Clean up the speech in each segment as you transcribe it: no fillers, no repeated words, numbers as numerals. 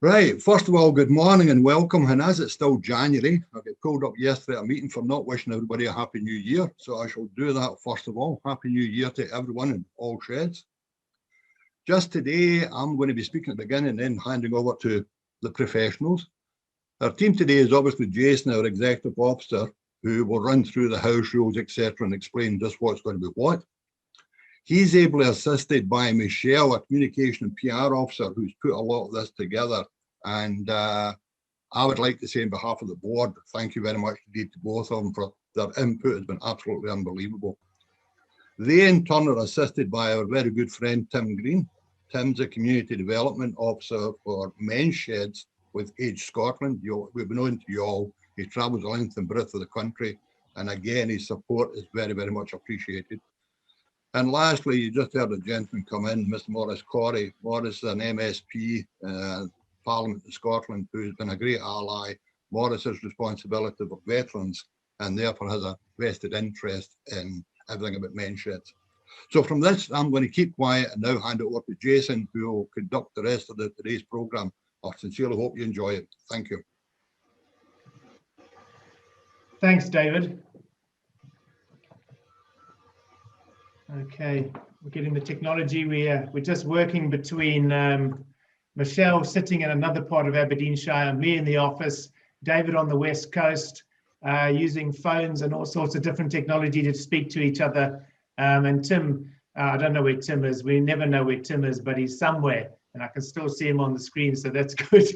Right, first of all, good morning and welcome. And as it's still January, I got called up yesterday at a meeting for not wishing everybody a Happy New Year. So I shall do that first of all. Happy New Year to everyone in all sheds. Just today, I'm going to be speaking at the beginning and then handing over to the professionals. Our team today is obviously Jason, our executive officer, who will run through the house rules, etc., and explain just what's going to be what. He's ably assisted by Michelle, a communication and PR officer, who's put a lot of this together. And I would like to say on behalf of the board, thank you very much indeed to both of them for their input. It's been absolutely unbelievable. They in turn are assisted by our very good friend, Tim Green. Tim's a community development officer for men's sheds with Age Scotland. We've been known to you all. He travels the length and breadth of the country. And again, his support is very, very much appreciated. And lastly, you just heard a gentleman come in, Mr. Maurice Corey. Maurice is an MSP, Parliament of Scotland, who's been a great ally. Maurice's responsibility for veterans and therefore has a vested interest in everything about men's sheds. So from this, I'm going to keep quiet and now hand it over to Jason, who will conduct the rest of today's programme. I sincerely hope you enjoy it. Thank you. Thanks, David. Okay, we're getting the technology. We're just working between Michelle sitting in another part of Aberdeenshire, me in the office, David on the West Coast, using phones and all sorts of different technology to speak to each other. And Tim, I don't know where Tim is. We never know where Tim is, but he's somewhere and I can still see him on the screen, so that's good.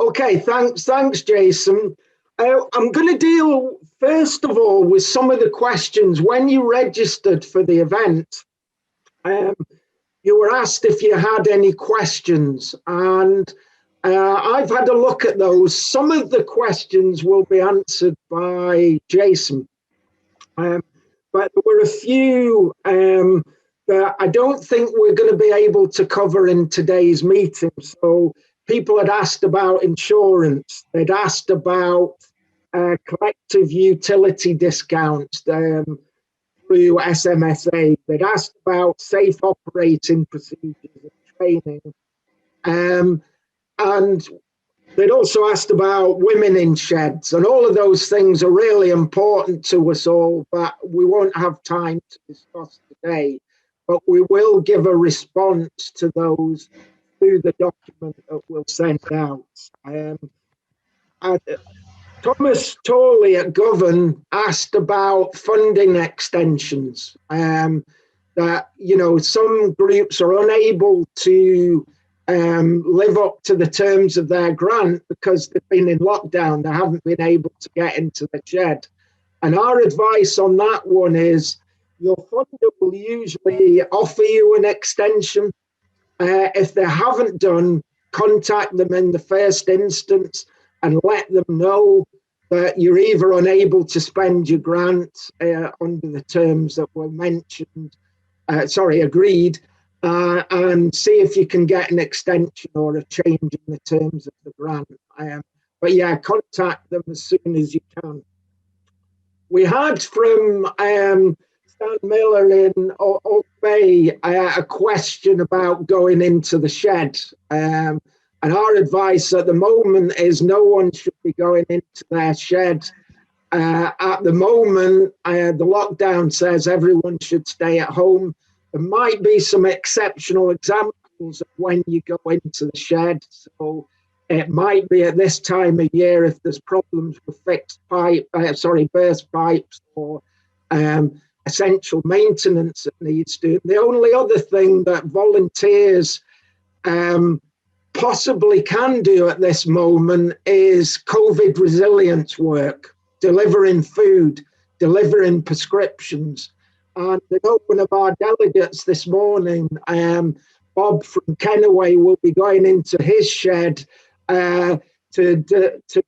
Okay, thanks, Jason. I'm going to deal, first of all, with some of the questions. When you registered for the event, you were asked if you had any questions, and I've had a look at those. Some of the questions will be answered by Jason, but there were a few that I don't think we're going to be able to cover in today's meeting. So people had asked about insurance, they'd asked about collective utility discounts through SMSA. They'd asked about safe operating procedures and training. And they'd also asked about women in sheds. And all of those things are really important to us all, but we won't have time to discuss today. But we will give a response to those through the document that we'll send out. Thomas Torley at Govan asked about funding extensions, that, you know, some groups are unable to live up to the terms of their grant because they've been in lockdown. They haven't been able to get into the shed. And our advice on that one is your funder will usually offer you an extension. If they haven't done, contact them in the first instance and let them know that you're either unable to spend your grant under the terms that were mentioned, agreed, and see if you can get an extension or a change in the terms of the grant. But yeah, contact them as soon as you can. We had from Stan Miller in Oak Bay a question about going into the shed. And our advice at the moment is no one should be going into their shed. At the moment, the lockdown says everyone should stay at home. There might be some exceptional examples of when you go into the shed. So it might be at this time of year if there's problems with burst pipes or essential maintenance that needs to. The only other thing that volunteers possibly can do at this moment is COVID resilience work, delivering food, delivering prescriptions. And I know one of our delegates this morning, Bob from Kennaway, will be going into his shed to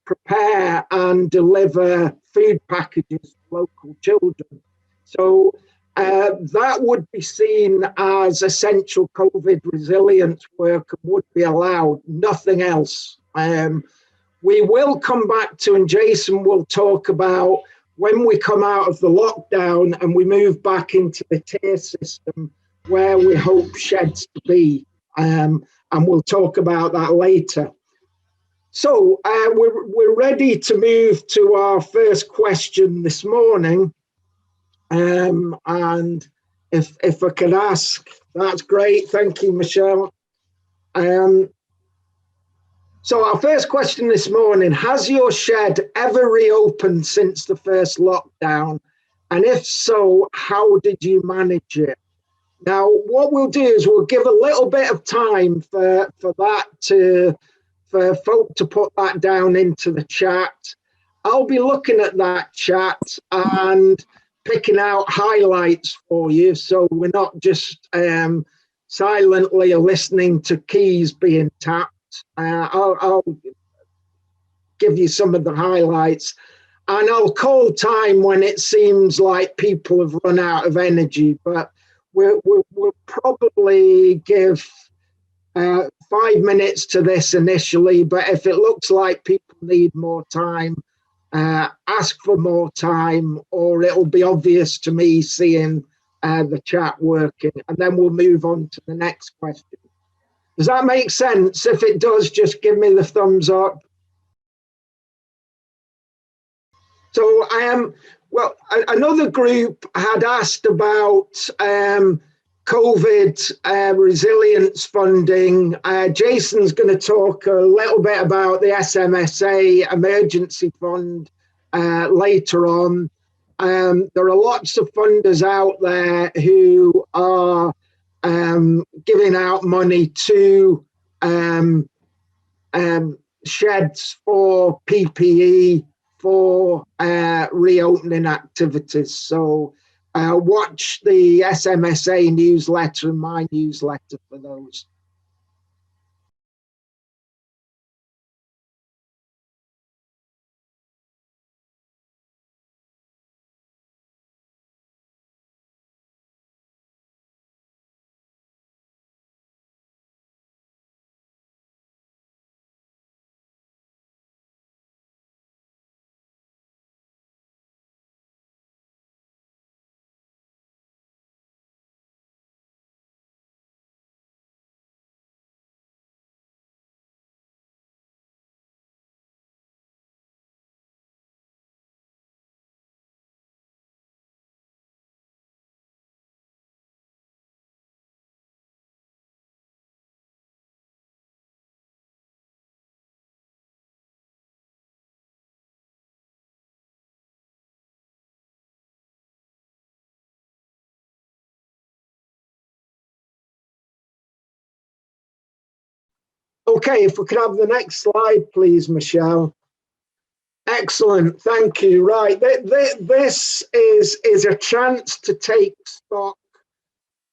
prepare and deliver food packages to local children. So that would be seen as essential COVID resilience work and would be allowed, nothing else. We will come back to, and Jason will talk about when we come out of the lockdown and we move back into the tier system where we hope sheds to be. and we'll talk about that later. So we're ready to move to our first question this morning. And if I could ask, that's great. Thank you, Michelle. So our first question this morning, has your shed ever reopened since the first lockdown? And if so, how did you manage it? Now, what we'll do is we'll give a little bit of time for folk to put that down into the chat. I'll be looking at that chat and picking out highlights for you, so we're not just silently listening to keys being tapped. I'll give you some of the highlights, and I'll call time when it seems like people have run out of energy, but we'll probably give 5 minutes to this initially, but if it looks like people need more time, ask for more time, or it'll be obvious to me seeing the chat working, and then we'll move on to the next question. Does that make sense? If it does, just give me the thumbs up. So well, another group had asked about COVID resilience funding. Jason's going to talk a little bit about the SMSA emergency fund later on. There are lots of funders out there who are giving out money to sheds for PPE for reopening activities. So watch the SMSA newsletter and my newsletter for those. Okay, if we could have the next slide, please, Michelle. Excellent, thank you. Right, this is a chance to take stock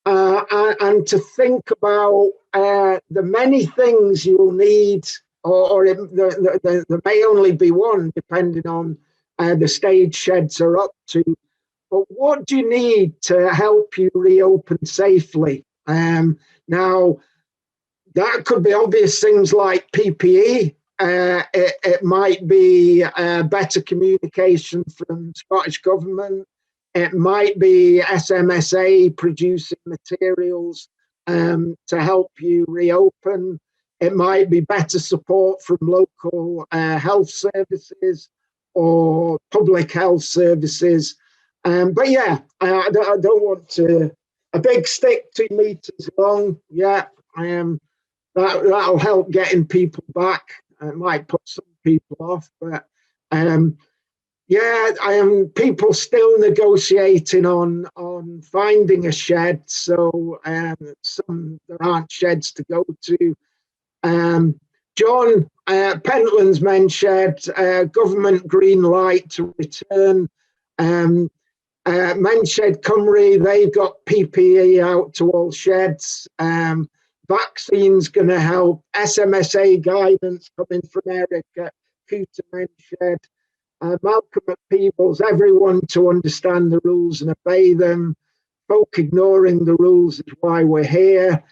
and to think about the many things you'll need, or there may only be one, depending on the stage sheds are up to. But what do you need to help you reopen safely? Now, that could be obvious things like PPE. It might be better communication from Scottish Government. It might be SMSA producing materials to help you reopen. It might be better support from local health services or public health services. But yeah, I don't want to, a big stick 2 meters long. Yeah, that'll help getting people back. It might put some people off, but yeah, people still negotiating on finding a shed. So there aren't sheds to go to. John, Pentland's men's shed, government green light to return. Men's Shed Cymru, they've got PPE out to all sheds. Vaccines going to help. SMSA guidance coming from Eric at Cooter Men's Shed. Malcolm at Peebles, everyone to understand the rules and obey them. Folk ignoring the rules is why we're here.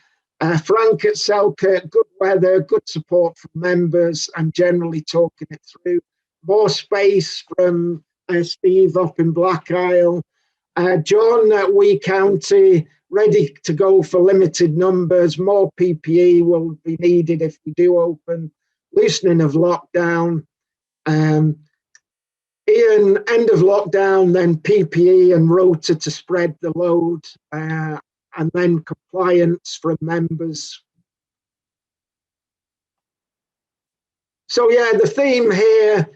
Frank at Selkirk, good weather, good support from members and generally talking it through. More space from Steve up in Black Isle. John at Wee County, ready to go for limited numbers. More PPE will be needed if we do open. Loosening of lockdown. Ian, end of lockdown, then PPE and rota to spread the load, and then compliance from members. So yeah, the theme here,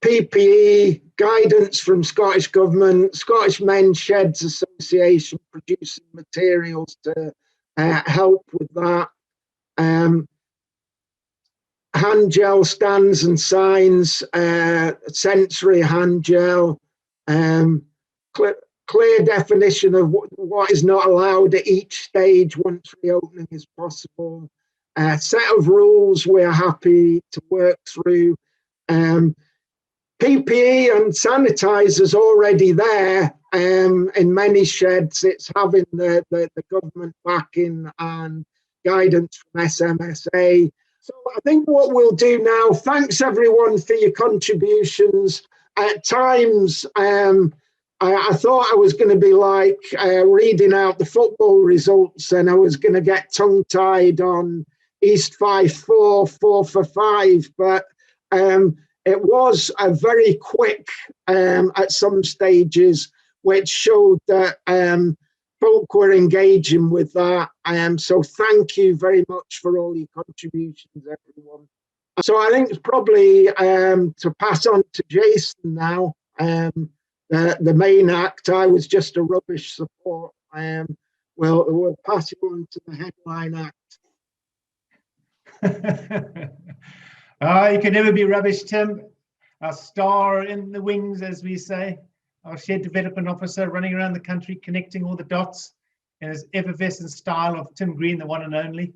PPE, guidance from Scottish Government, Scottish Men's Sheds Association producing materials to help with that. Hand gel stands and signs, sensory hand gel, clear definition of what is not allowed at each stage once reopening is possible. Set of rules we're happy to work through. PPE and sanitizers already there in many sheds. It's having the government backing and guidance from SMSA. So I think what we'll do now, thanks everyone for your contributions. At times, I thought I was going to be like reading out the football results and I was going to get tongue-tied on East 5-4, 4-for-5, but it was a very quick at some stages, which showed that folk were engaging with that. So thank you very much for all your contributions, everyone. So I think it's probably to pass on to Jason now, the main act. I was just a rubbish support. We'll pass you on to the headline act. You can never be rubbish, Tim. A star in the wings, as we say. Our Shed Development Officer running around the country, connecting all the dots in his effervescent style of Tim Green, the one and only.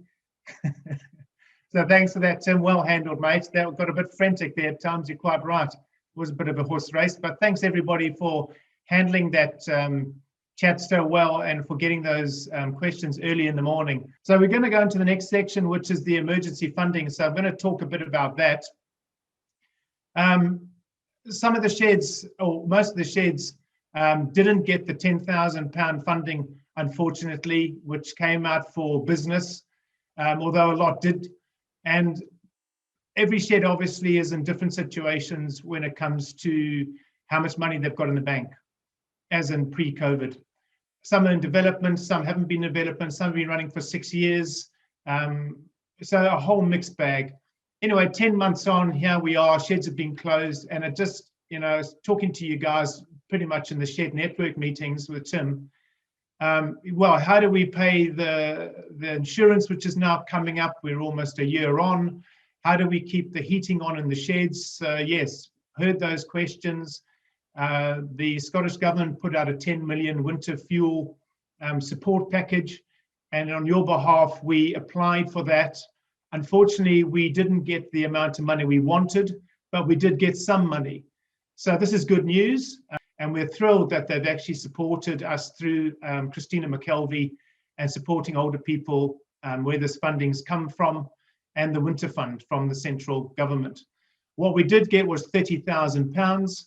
So thanks for that, Tim. Well handled, mate. That got a bit frantic there at times. You're quite right. It was a bit of a horse race, but thanks everybody for handling that chat so well and for getting those questions early in the morning. So we're going to go into the next section, which is the emergency funding. So I'm going to talk a bit about that. Some of the sheds, or most of the sheds, didn't get the £10,000 funding, unfortunately, which came out for business, although a lot did. And every shed obviously is in different situations when it comes to how much money they've got in the bank, as in pre-COVID. Some are in development, some haven't been in development, some have been running for 6 years. So a whole mixed bag. Anyway, 10 months on, here we are, sheds have been closed, and it just, talking to you guys pretty much in the shed network meetings with Tim, well, how do we pay the insurance, which is now coming up? We're almost a year on. How do we keep the heating on in the sheds? Yes, heard those questions. The Scottish Government put out a 10 million winter fuel support package, and on your behalf, we applied for that. Unfortunately, we didn't get the amount of money we wanted, but we did get some money. So this is good news, and we're thrilled that they've actually supported us through Christina McKelvey and supporting older people where this funding's come from, and the Winter Fund from the central government. What we did get was £30,000,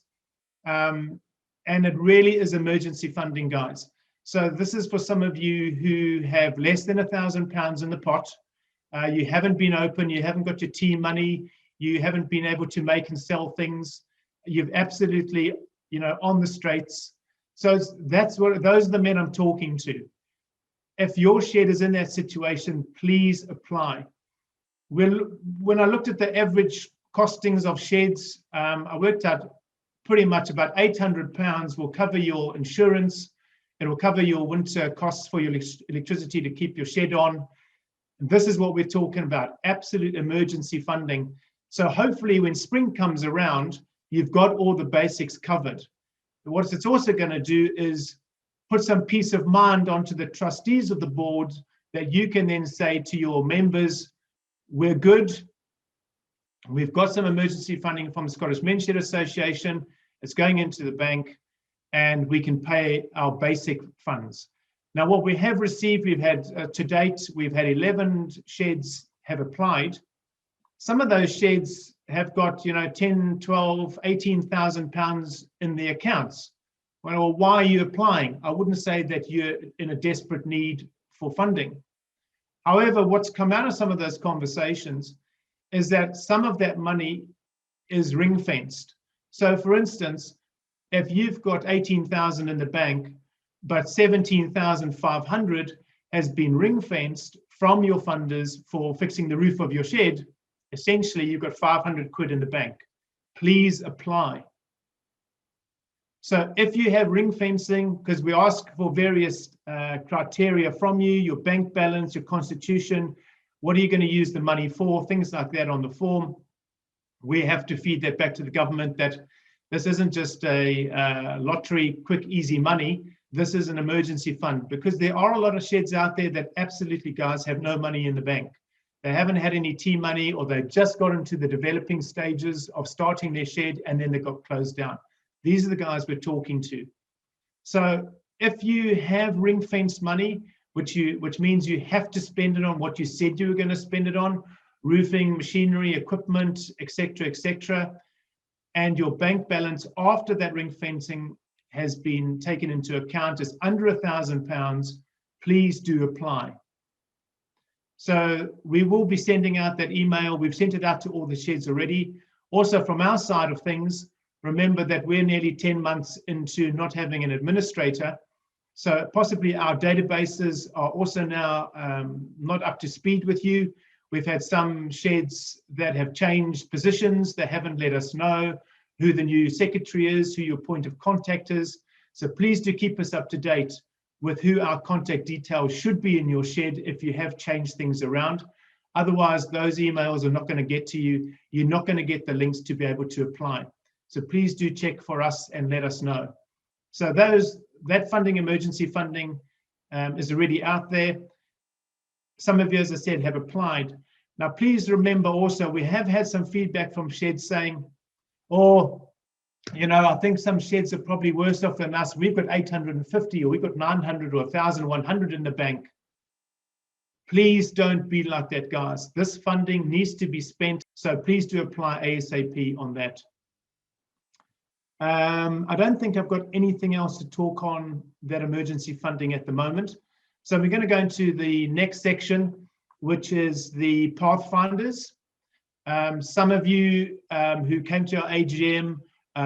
and it really is emergency funding, guys. So this is for some of you who have less than £1,000 in the pot. You haven't been open, you haven't got your team money, you haven't been able to make and sell things. You've absolutely, on the straights. So those are the men I'm talking to. If your shed is in that situation, please apply. When I looked at the average costings of sheds, I worked out pretty much about £800 will cover your insurance. It will cover your winter costs for your electricity to keep your shed on. This is what we're talking about, absolute emergency funding. So hopefully when spring comes around, you've got all the basics covered. But what it's also going to do is put some peace of mind onto the trustees of the board that you can then say to your members, we're good. We've got some emergency funding from the Scottish Men's Shed Association. It's going into the bank, and we can pay our basic funds. Now, what we have received, we've had to date, we've had 11 sheds have applied. Some of those sheds have got, 10, 12, 18,000 pounds in the accounts. Well, why are you applying? I wouldn't say that you're in a desperate need for funding. However, what's come out of some of those conversations is that some of that money is ring-fenced. So for instance, if you've got 18,000 in the bank, but 17,500 has been ring-fenced from your funders for fixing the roof of your shed, essentially you've got 500 quid in the bank. Please apply. So if you have ring fencing, because we ask for various criteria from you, your bank balance, your constitution, what are you going to use the money for, things like that on the form, we have to feed that back to the government that this isn't just a lottery, quick, easy money. This is an emergency fund, because there are a lot of sheds out there that absolutely, guys, have no money in the bank. They haven't had any T money, or they've just got into the developing stages of starting their shed and then they got closed down. These are the guys we're talking to. So if you have ring-fenced money, which means you have to spend it on what you said you were going to spend it on, roofing, machinery, equipment, etc., and your bank balance after that ring fencing has been taken into account is under £1,000, please do apply. So we will be sending out that email. We've sent it out to all the sheds already. Also, from our side of things, remember that we're nearly 10 months into not having an administrator. So possibly our databases are also now not up to speed with you. We've had some sheds that have changed positions. They haven't let us know who the new secretary is, who your point of contact is. So please do keep us up to date with who our contact details should be in your shed if you have changed things around. Otherwise, those emails are not going to get to you. You're not going to get the links to be able to apply. So please do check for us and let us know. So that funding, emergency funding, is already out there. Some of you, as I said, have applied. Now, please remember also, we have had some feedback from sheds saying, oh, you know, I think some sheds are probably worse off than us. We've got 850 or we've got 900 or 1,100 in the bank. Please don't be like that, guys. This funding needs to be spent. So please do apply ASAP on that. I don't think I've got anything else to talk on that emergency funding at the moment. So we're going to go into the next section, which is the Pathfinders. Some of you who came to our AGM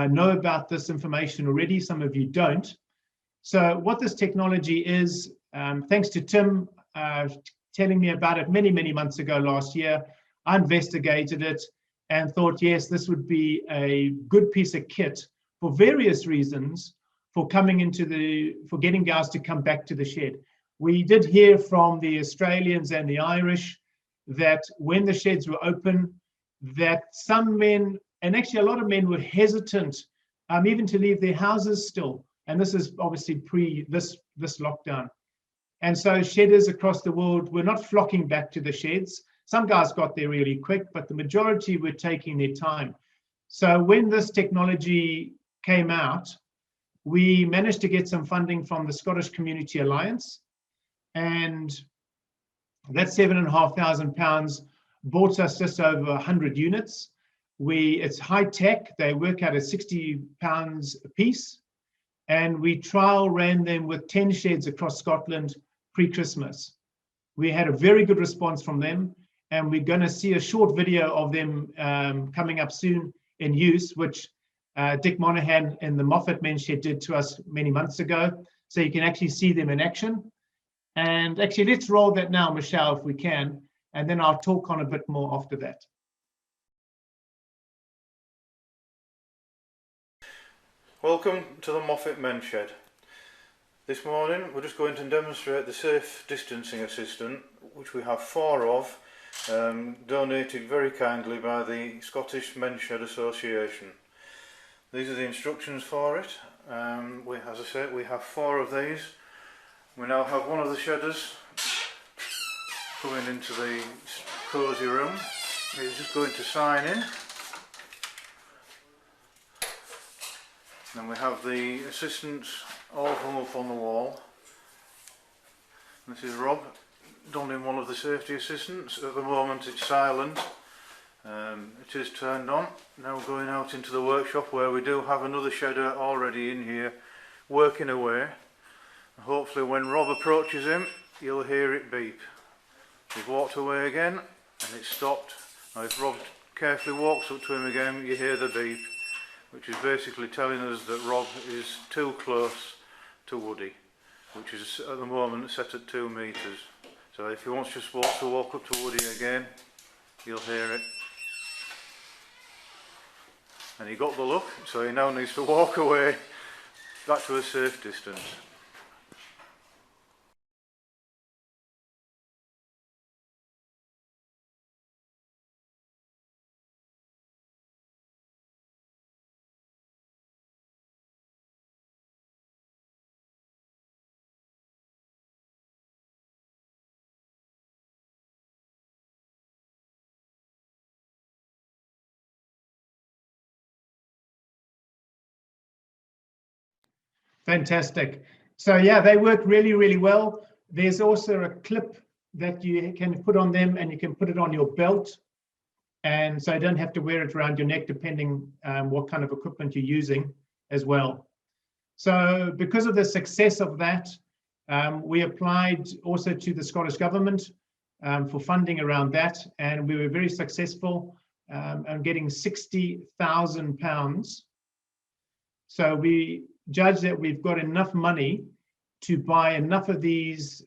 know about this information already. Some of you don't. So what this technology is, thanks to Tim telling me about it many, many months ago last year, I investigated it and thought, yes, this would be a good piece of kit for various reasons for getting guys to come back to the shed. We did hear from the Australians and the Irish that when the sheds were open, that some men, and actually a lot of men, were hesitant even to leave their houses still. And this is obviously pre this lockdown. And so shedders across the world were not flocking back to the sheds. Some guys got there really quick, but the majority were taking their time. So when this technology came out, we managed to get some funding from the Scottish Community Alliance, and that £7,500 bought us just over 100 units. It's high tech. They work out at £60 a piece, and we trial ran them with 10 sheds across Scotland pre-Christmas. We had a very good response from them, and we're going to see a short video of them coming up soon in use, which Dick Monaghan in the Moffat Men's Shed did to us many months ago. So you can actually see them in action. And actually, let's roll that now, Michelle, if we can, and then I'll talk on a bit more after that. Welcome to the Moffat Men's Shed. This morning we're just going to demonstrate the safe distancing assistant, which we have 4 of, donated very kindly by the Scottish Men's Shed Association. These are the instructions for it. As I said, we have 4 of these. We now have one of the shedders coming into the cosy room. He's just going to sign in. Then we have the assistants all hung up on the wall. This is Rob donning one of the safety assistants. At the moment it's silent. It is turned on. Now going out into the workshop where we do have another shedder already in here working away. Hopefully when Rob approaches him, you'll hear it beep. He's walked away again and it's stopped. Now if Rob carefully walks up to him again, you hear the beep, which is basically telling us that Rob is too close to Woody, which is at the moment set at 2 metres. So if he wants just to walk up to Woody again, you'll hear it. And he got the look, so he now needs to walk away back to a safe distance. Fantastic. So yeah, they work really, really well. There's also a clip that you can put on them, and you can put it on your belt. And so you don't have to wear it around your neck, depending what kind of equipment you're using as well. So because of the success of that, we applied also to the Scottish Government for funding around that. And we were very successful on getting £60,000. So we judge that we've got enough money to buy enough of these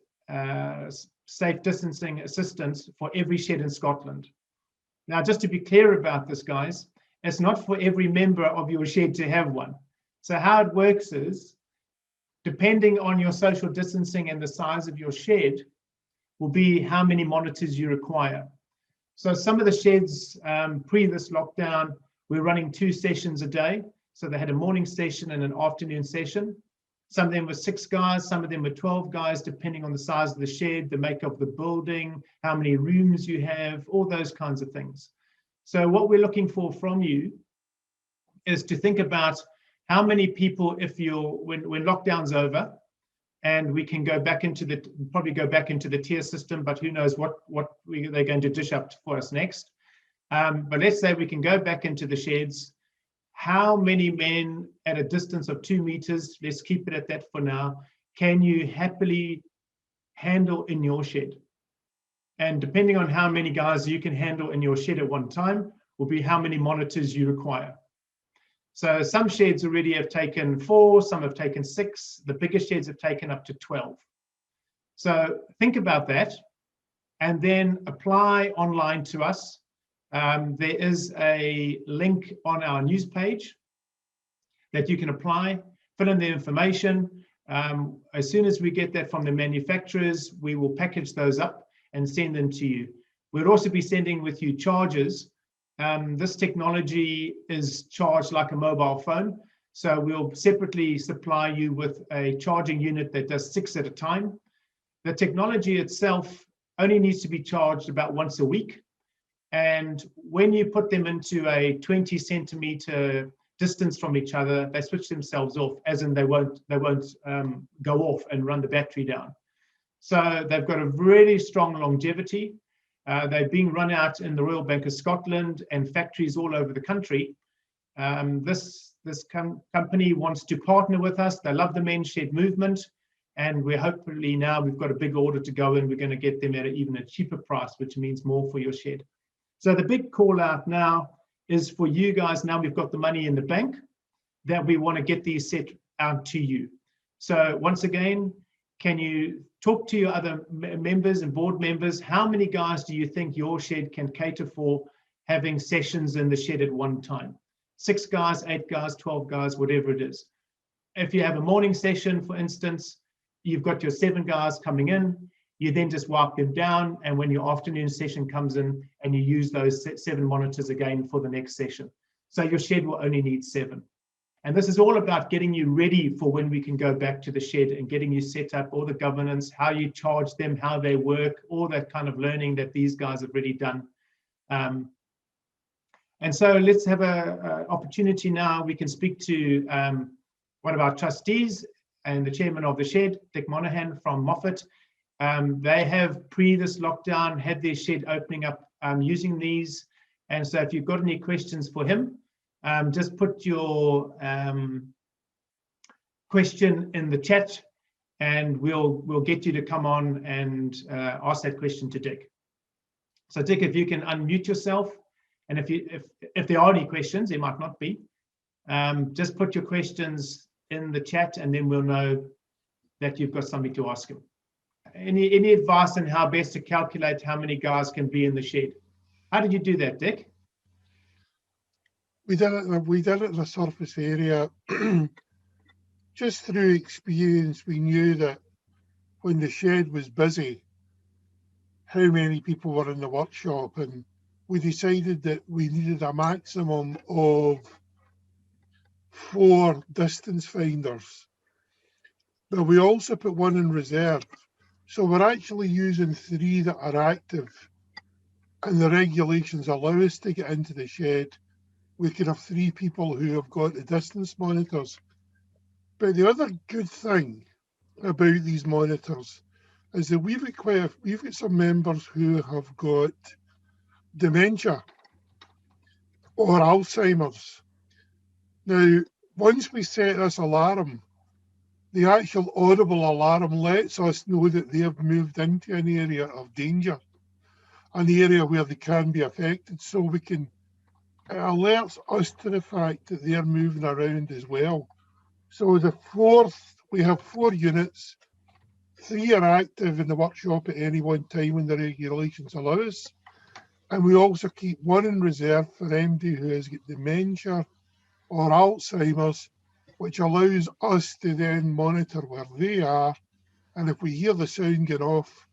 safe distancing assistants for every shed in Scotland. Now, just to be clear about this, guys, it's not for every member of your shed to have one. So how it works is, depending on your social distancing and the size of your shed, will be how many monitors you require. So some of the sheds pre this lockdown, we're running 2 sessions a day. So they had a morning session and an afternoon session. Some of them were 6 guys, some of them were 12 guys, depending on the size of the shed, the makeup of the building, how many rooms you have, all those kinds of things. So what we're looking for from you is to think about how many people, if you're, when lockdown's over, and we can go back into the, probably go back into the tier system, but who knows what they're going to dish up for us next. But let's say we can go back into the sheds. How many men at a distance of 2 meters, let's keep it at that for now, can you happily handle in your shed? And depending on how many guys you can handle in your shed at one time, will be how many monitors you require. So some sheds already have taken 4, some have taken 6, the biggest sheds have taken up to 12. So think about that and then apply online to us. There is a link on our news page that you can apply, fill in the information. As soon as we get that from the manufacturers, we will package those up and send them to you. We'll also be sending with you chargers. This technology is charged like a mobile phone. So we'll separately supply you with a charging unit that does 6 at a time. The technology itself only needs to be charged about once a week. And when you put them into a 20 centimeter distance from each other, they switch themselves off, as in they won't go off and run the battery down. So they've got a really strong longevity. They're being run out in the Royal Bank of Scotland and factories all over the country. This company wants to partner with us. They love the men's shed movement. And we're hopefully now we've got a big order to go in. We're going to get them at even a cheaper price, which means more for your shed. So the big call out now is for you guys. Now we've got the money in the bank that we want to get these set out to you. So once again, can you talk to your other members and board members? How many guys do you think your shed can cater for having sessions in the shed at one time? 6 guys, 8 guys, 12 guys, whatever it is. If you have a morning session, for instance, you've got your 7 guys coming in. You then just wipe them down, and when your afternoon session comes in, and you use those 7 monitors again for the next session. So your shed will only need 7. And this is all about getting you ready for when we can go back to the shed and getting you set up, all the governance, how you charge them, how they work, all that kind of learning that these guys have already done. And so let's have an opportunity now. We can speak to one of our trustees and the chairman of the shed, Dick Monaghan from Moffat. They have pre this lockdown had their shed opening up using these. And so if you've got any questions for him, just put your question in the chat, and we'll get you to come on and ask that question to Dick. So Dick, if you can unmute yourself, and if there are any questions, there might not be, just put your questions in the chat, and then we'll know that you've got something to ask him. Any advice on how best to calculate how many guys can be in the shed? How did you do that, Dick? We did it in the surface area. Just through experience, we knew that when the shed was busy, how many people were in the workshop, and we decided that we needed a maximum of 4 distance finders. But we also put 1 in reserve. So we're actually using 3 that are active, and the regulations allow us to get into the shed. We can have 3 people who have got the distance monitors. But the other good thing about these monitors is that we've got some members who have got dementia or Alzheimer's. Now, once we set this alarm, the actual audible alarm lets us know that they have moved into an area of danger, an area where they can be affected, so it alerts us to the fact that they're moving around as well. So we have 4 units, 3 are active in the workshop at any one time when the regulations allow us, and we also keep 1 in reserve for anybody who has got dementia or Alzheimer's, which allows us to then monitor where they are, and if we hear the sound going off,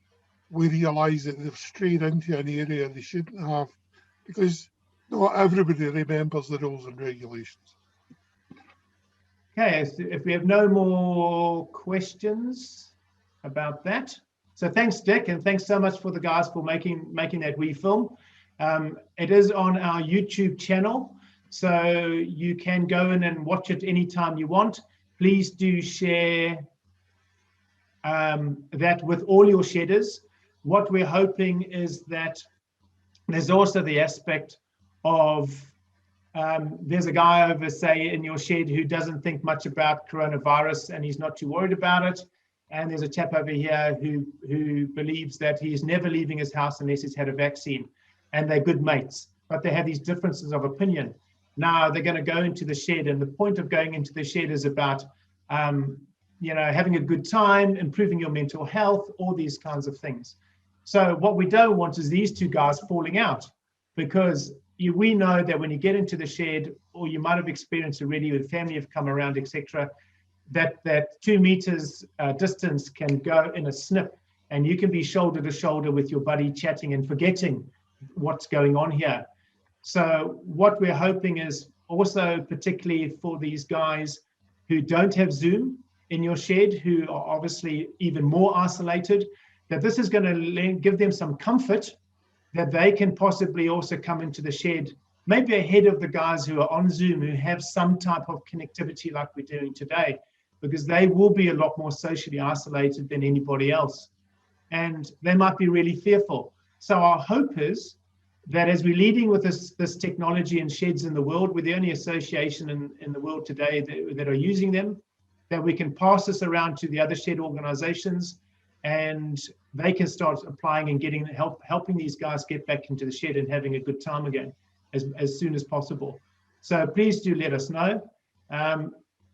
we realise that they've strayed into an area they shouldn't have, because not everybody remembers the rules and regulations. Okay, so if we have no more questions about that. So thanks, Dick, and thanks so much for the guys for making that wee film. It is on our YouTube channel, so you can go in and watch it anytime you want. Please do share that with all your shedders. What we're hoping is that there's also the aspect of there's a guy over, say, in your shed who doesn't think much about coronavirus and he's not too worried about it. And there's a chap over here who believes that he's never leaving his house unless he's had a vaccine. And they're good mates, but they have these differences of opinion. Now they're going to go into the shed, and the point of going into the shed is about having a good time, improving your mental health, all these kinds of things. So what we don't want is these 2 guys falling out, because we know that when you get into the shed, or you might have experienced already with family have come around, etc., that 2 meters distance can go in a snip, and you can be shoulder to shoulder with your buddy chatting and forgetting what's going on here. So what we're hoping is also, particularly for these guys who don't have Zoom in your shed, who are obviously even more isolated, that this is going to give them some comfort that they can possibly also come into the shed, maybe ahead of the guys who are on Zoom, who have some type of connectivity like we're doing today, because they will be a lot more socially isolated than anybody else. And they might be really fearful. So our hope is that as we're leading with this technology and sheds in the world, we're the only association in the world today that are using them, that we can pass this around to the other shed organizations, and they can start applying and getting helping these guys get back into the shed and having a good time again as soon as possible. So please do let us know.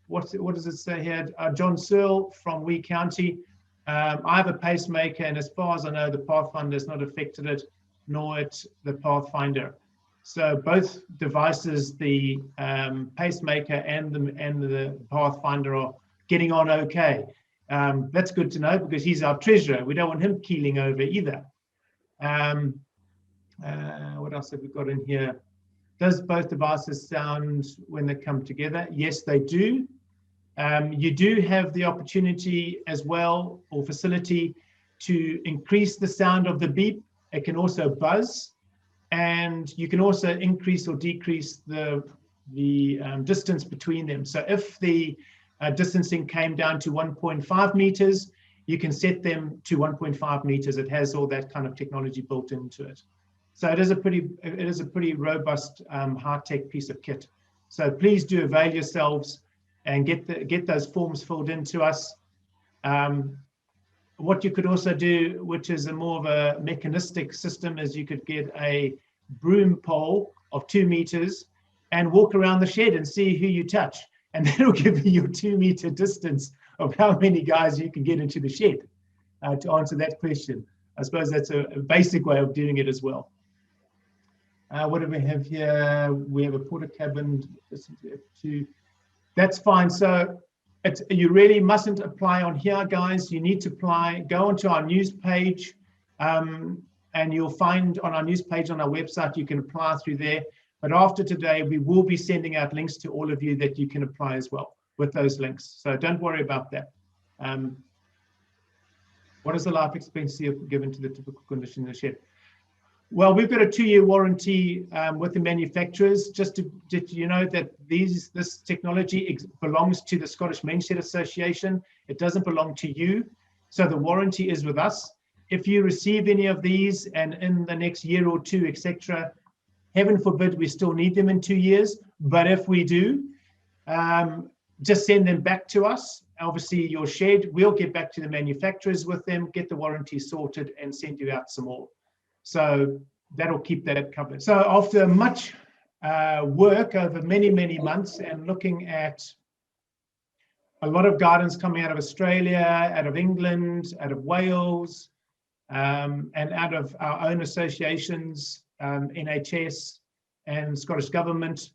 What does it say here? John Searle from Wee County. I have a pacemaker, and as far as I know, the Pathfinder has not affected it, nor the Pathfinder. So both devices, the pacemaker and the Pathfinder, are getting on okay. That's good to know, because he's our treasurer. We don't want him keeling over either. What else have we got in here? Does both devices sound when they come together? Yes, they do. You do have the opportunity as well, or facility, to increase the sound of the beep. It can also buzz, and you can also increase or decrease the distance between them. So if the distancing came down to 1.5 meters, you can set them to 1.5 meters. It has all that kind of technology built into it. So it is a pretty robust high-tech piece of kit. So please do avail yourselves. and get those forms filled into us. What you could also do, which is a more of a mechanistic system, is you could get a broom pole of 2 meters and walk around the shed and see who you touch. And that'll give you your 2-meter distance of how many guys you can get into the shed to answer that question. I suppose that's a basic way of doing it as well. What do we have here? We have a porta cabin. That's fine. So you really mustn't apply on here, guys. You need to apply, go onto our news page, and you'll find on our news page on our website, you can apply through there. But after today, we will be sending out links to all of you that you can apply as well with those links. So don't worry about that. What is the life expectancy given to the typical condition in the shed? Well, we've got a 2-year warranty with the manufacturers. Just to you know that this technology belongs to the Scottish Men's Shed Association. It doesn't belong to you. So the warranty is with us. If you receive any of these and in the next year or 2, etc., heaven forbid we still need them in 2 years. But if we do, just send them back to us. Obviously, your shed, we'll get back to the manufacturers with them, get the warranty sorted, and send you out some more. So that'll keep that covered. So after much work over many, many months and looking at a lot of guidance coming out of Australia, out of England, out of Wales, and out of our own associations, NHS and Scottish Government,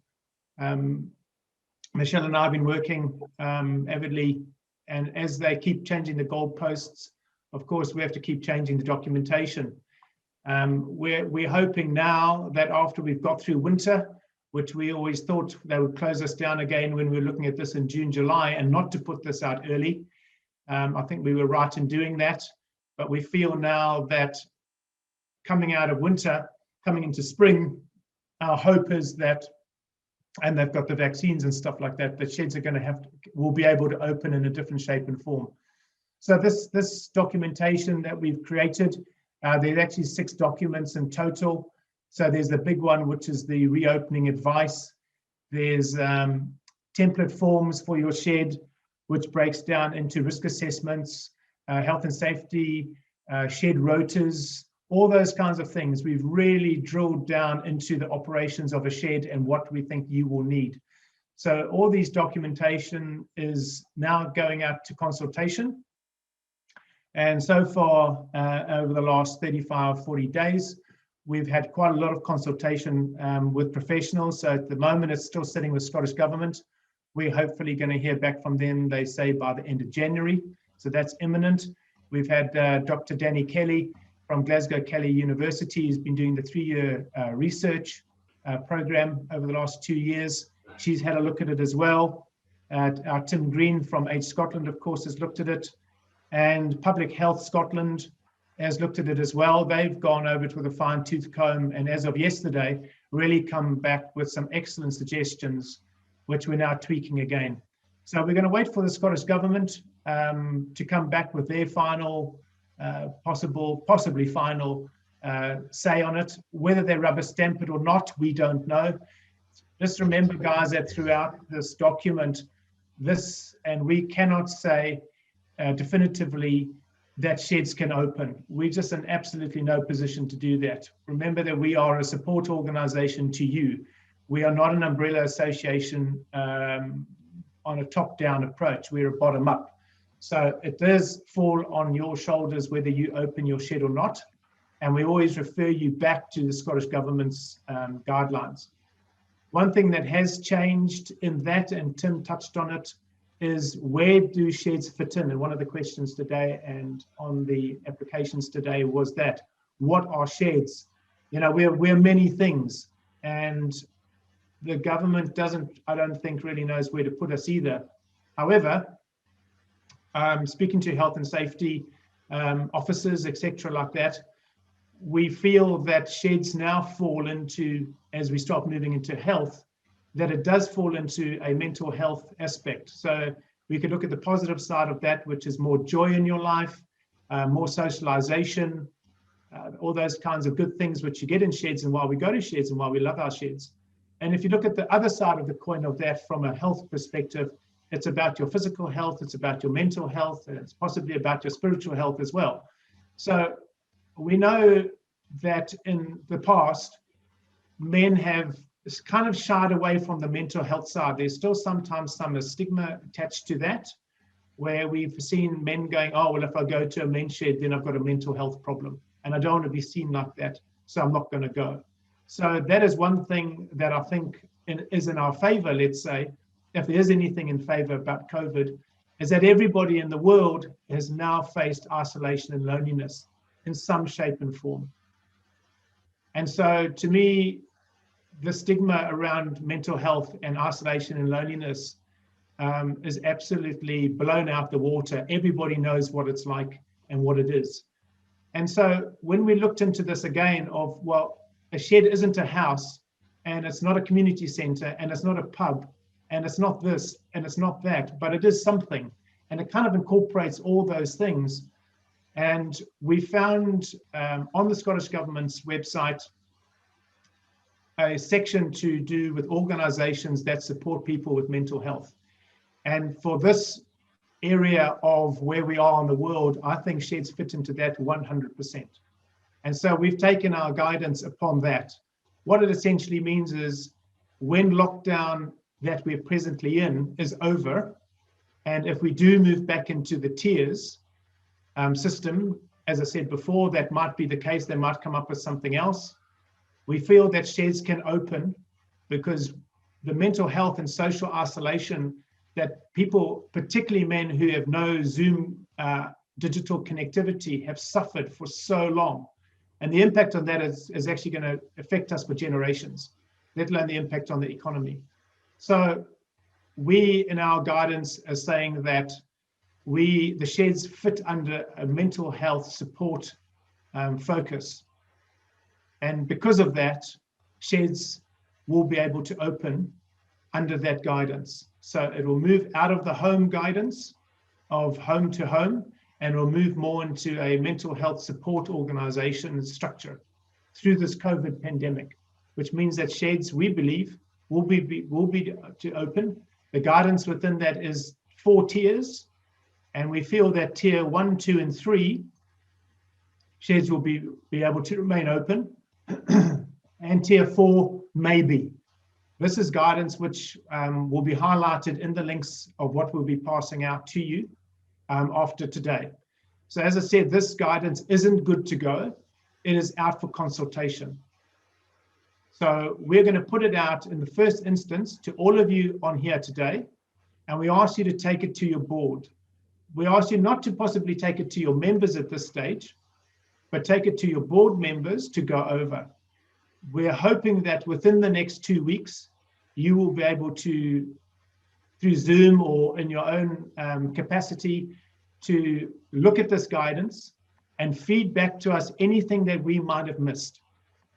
Michelle and I have been working avidly, and as they keep changing the goalposts, of course, we have to keep changing the documentation. We're hoping now that after we've got through winter, which we always thought they would close us down again when we were looking at this in June, July, and not to put this out early. I think we were right in doing that, but we feel now that coming out of winter, coming into spring, our hope is that, and they've got the vaccines and stuff like that, the sheds are going to will be able to open in a different shape and form. So this documentation that we've created, there's actually 6 documents in total. So there's the big one, which is the reopening advice. There's template forms for your shed, which breaks down into risk assessments, health and safety, shed rotas, all those kinds of things. We've really drilled down into the operations of a shed and what we think you will need. So all these documentation is now going out to consultation. And so far, over the last 35, 40 days, we've had quite a lot of consultation with professionals. So at the moment, it's still sitting with Scottish Government. We're hopefully going to hear back from them, they say, by the end of January. So that's imminent. We've had Dr. Danny Kelly from Glasgow Kelly University. He's been doing the 3-year research program over the last 2 years. She's had a look at it as well. Our Tim Green from Age Scotland, of course, has looked at it. And Public Health Scotland has looked at it as well. They've gone over it with a fine-tooth comb, and as of yesterday, really come back with some excellent suggestions, which we're now tweaking again. So we're going to wait for the Scottish Government to come back with their final, possibly final say on it. Whether they rubber stamp it or not, we don't know. Just remember, guys, that throughout this document, and we cannot say definitively that sheds can open. We're just in absolutely no position to do that. Remember that we are a support organization to you. We are not an umbrella association on a top-down approach. We're a bottom-up. So it does fall on your shoulders whether you open your shed or not. And we always refer you back to the Scottish Government's guidelines. One thing that has changed in that, and Tim touched on it, is where do sheds fit in? And one of the questions today and on the applications today was that, what are sheds? You know, we're many things, and the government I don't think really knows where to put us either. However, speaking to health and safety officers, etc., like that, we feel that sheds now fall into, as we start moving into health, that it does fall into a mental health aspect. So we could look at the positive side of that, which is more joy in your life, more socialization, all those kinds of good things which you get in sheds and why we go to sheds and why we love our sheds. And if you look at the other side of the coin of that from a health perspective, It's about your physical health, it's about your mental health, and it's possibly about your spiritual health as well. So we know that in the past, men have kind of shied away from the mental health side. There's still sometimes some stigma attached to that, where we've seen men going, oh, well, if I go to a men's shed, then I've got a mental health problem, and I don't want to be seen like that, so I'm not going to go. So that is one thing that I think is in our favor, let's say, if there is anything in favor about COVID, is that everybody in the world has now faced isolation and loneliness in some shape and form. And so to me, the stigma around mental health and isolation and loneliness is absolutely blown out the water. Everybody knows what it's like and what it is. And so when we looked into this again of, well, a shed isn't a house, and it's not a community center, and it's not a pub, and it's not this, and it's not that, but it is something. And it kind of incorporates all those things. And we found on the Scottish Government's website a section to do with organizations that support people with mental health. And for this area of where we are in the world, I think sheds fit into that 100%. And so we've taken our guidance upon that. What it essentially means is when lockdown that we're presently in is over, and if we do move back into the tiers system, as I said before, that might be the case. They might come up with something else. We feel that sheds can open because the mental health and social isolation that people, particularly men who have no Zoom digital connectivity, have suffered for so long. And the impact on that is actually going to affect us for generations, let alone the impact on the economy. So we, in our guidance, are saying that the sheds fit under a mental health support focus. And because of that, sheds will be able to open under that guidance. So it will move out of the home guidance of home to home, and will move more into a mental health support organization structure through this COVID pandemic, which means that sheds, we believe, will be to open. The guidance within that is 4 tiers, and we feel that tier 1, 2, and 3 sheds will be able to remain open, and tier 4 maybe. This is guidance which will be highlighted in the links of what we'll be passing out to you after today. So as I said, this guidance isn't good to go. It is out for consultation. So we're going to put it out in the first instance to all of you on here today, and we ask you to take it to your board. We ask you not to possibly take it to your members at this stage, but take it to your board members to go over. We're hoping that within the next 2 weeks, you will be able to, through Zoom or in your own capacity, to look at this guidance and feed back to us anything that we might have missed.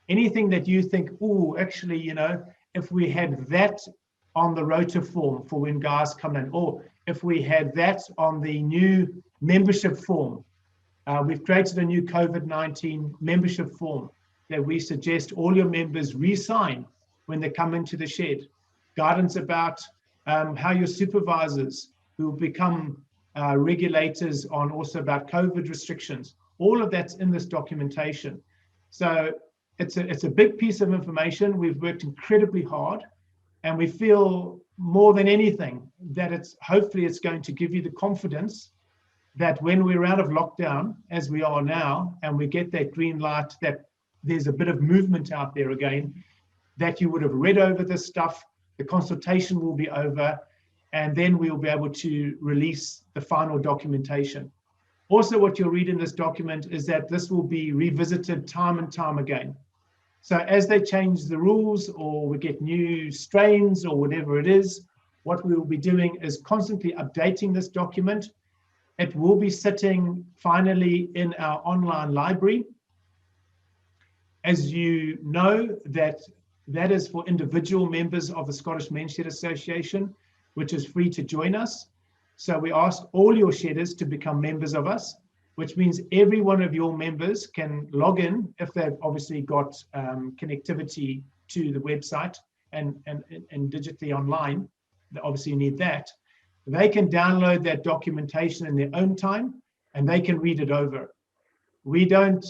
Anything that you think, oh, actually, you know, if we had that on the rota form for when guys come in, or if we had that on the new membership form. We've created a new COVID-19 membership form that we suggest all your members re-sign when they come into the shed. Guidance about how your supervisors who become regulators on also about COVID restrictions. All of that's in this documentation. So it's a big piece of information. We've worked incredibly hard, and we feel more than anything that hopefully it's going to give you the confidence that when we're out of lockdown, as we are now, and we get that green light that there's a bit of movement out there again, that you would have read over this stuff, the consultation will be over, and then we'll be able to release the final documentation. Also, what you'll read in this document is that this will be revisited time and time again. So as they change the rules or we get new strains or whatever it is, what we will be doing is constantly updating this document. It will be sitting finally in our online library. As you know, that is for individual members of the Scottish Men's Shed Association, which is free to join us. So we ask all your shedders to become members of us, which means every one of your members can log in if they've obviously got connectivity to the website and digitally online. Obviously you need that. they can download that documentation in their own time and they can read it over. We don't,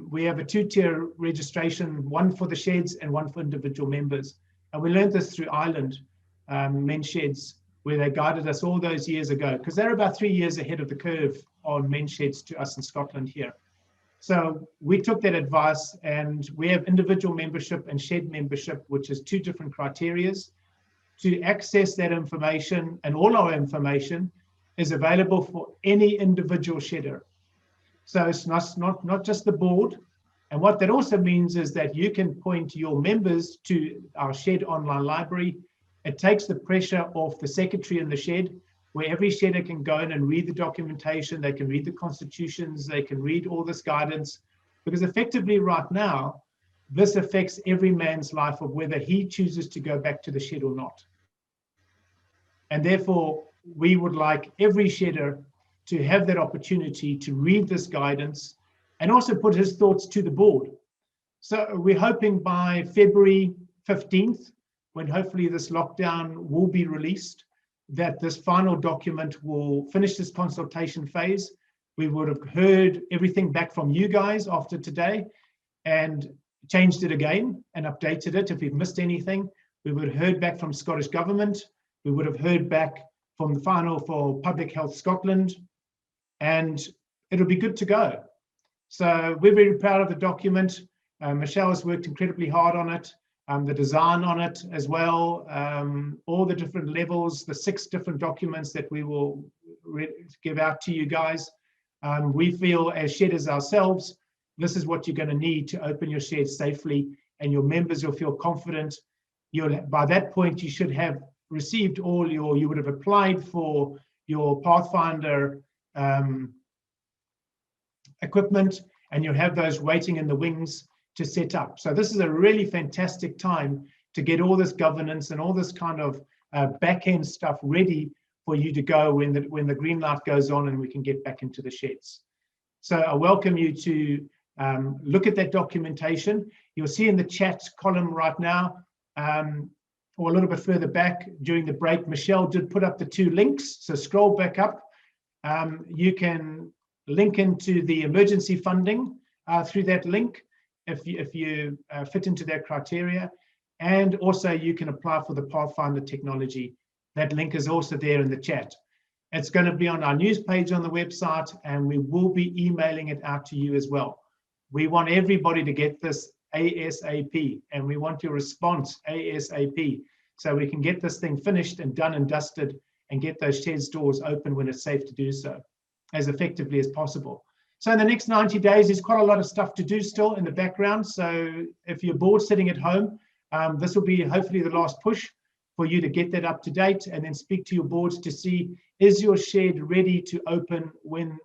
we have a two-tier registration, one for the sheds and one for individual members. And we learned this through Ireland, men's sheds, where they guided us all those years ago, because they're about 3 years ahead of the curve on men's sheds to us in Scotland here. So we took that advice, and we have individual membership and shed membership, which is 2 different criterias. To access that information, and all our information is available for any individual shedder. So it's not just the board. And what that also means is that you can point your members to our shed online library. It takes the pressure off the secretary in the shed, where every shedder can go in and read the documentation, they can read the constitutions, they can read all this guidance, because effectively right now, this affects every man's life of whether he chooses to go back to the shed or not. And therefore, we would like every shedder to have that opportunity to read this guidance and also put his thoughts to the board. So we're hoping by February 15th, when hopefully this lockdown will be released, that this final document will finish this consultation phase. We would have heard everything back from you guys after today and changed it again and updated it if we've missed anything. We would have heard back from Scottish Government. We would have heard back from the final for Public Health Scotland, and it'll be good to go. So we're very proud of the document. Michelle has worked incredibly hard on it. The design on it as well, all the different levels, the 6 different documents that we will give out to you guys. We feel as shedders ourselves, this is what you're going to need to open your shed safely, and your members will feel confident. By that point, you should have received all you would have applied for your Pathfinder equipment, and you'll have those waiting in the wings to set up. So this is a really fantastic time to get all this governance and all this kind of back-end stuff ready for you to go when the green light goes on and we can get back into the sheds. So I welcome you to look at that documentation. You'll see in the chat column right now, or a little bit further back during the break, Michelle did put up the 2 links. So scroll back up. You can link into the emergency funding through that link if you fit into that criteria. And also you can apply for the Pathfinder technology. That link is also there in the chat. It's going to be on our news page on the website, and we will be emailing it out to you as well. We want everybody to get this ASAP, and we want your response ASAP, so we can get this thing finished and done and dusted and get those shed doors open when it's safe to do so, as effectively as possible. So in the next 90 days, there's quite a lot of stuff to do still in the background. So if you're bored sitting at home, this will be hopefully the last push for you to get that up to date, and then speak to your boards to see, is your shed ready to open when